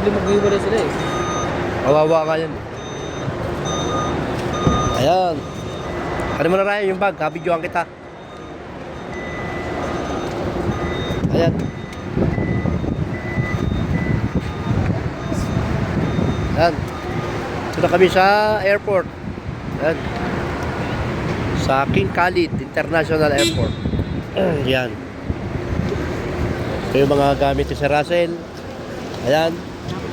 Posible maghiwalay sila eh. Kawawa ka yan. Ayan. Ano mo na Ryan yung bag? Kabidyoan kita. Ayan. Ayan. Ito na kami sa airport. Ayan. Sa King Khalid International Airport. Ayan. Ito yung mga gamit ni Sir Russell. Ayan.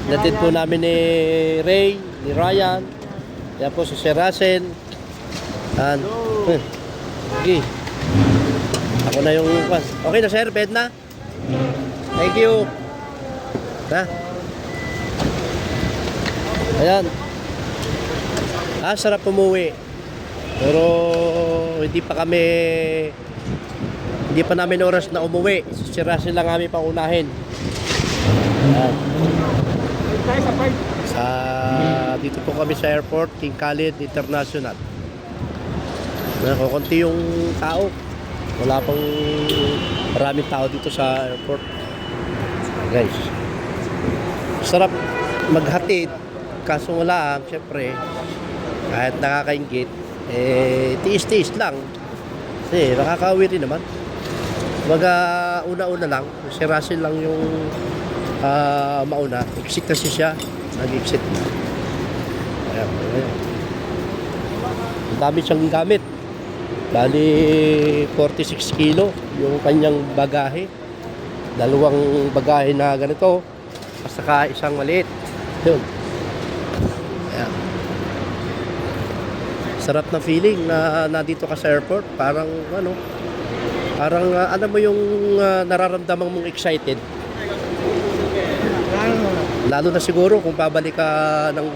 Natid po namin ni Ray, ni Ryan. Ayan po si Sir Russell. Ayan. Okay. Ako na yung... Okay na sir, bed na. Thank you. Ha? Ayan. Sarap umuwi. Pero hindi pa namin oras na umuwi. Si Russell lang kami paunahin. Ayan. Dito po kami sa airport, King Khalid International. Kukunti yung tao. Wala pang maraming tao dito sa airport. Guys, sarap maghatid. Kaso wala, syempre, kahit nakakaingit, tiis-tiis lang. Kasi nakakauwi rin naman. Una-una lang, si Russell lang yung mauna. Exit kasi siya. Nag-exit. Ayan. Ang dami siyang gamit. Bali 46 kilo yung kanyang bagahe. Dalawang bagahe na ganito. At saka isang maliit. Yun. Ayan. Sarap na feeling na nandito ka sa airport. Parang ano mo yung nararamdaman mong excited. Lalo na siguro kung pabalik ka ng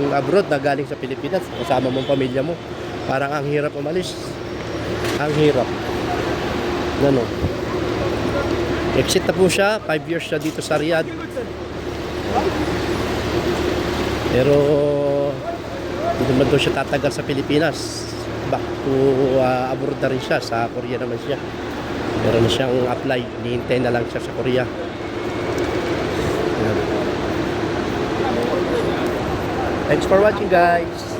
abroad na galing sa Pilipinas, kasama mong pamilya mo. Parang ang hirap umalis. Ang hirap. Ano? Exit na po siya. 5 years siya dito sa Riyadh. Pero hindi naman doon siya tatagal sa Pilipinas. Back to abroad na rin siya. Sa Korea naman siya. Meron na siyang apply. Hinihintay na lang siya sa Korea. Thanks for watching guys.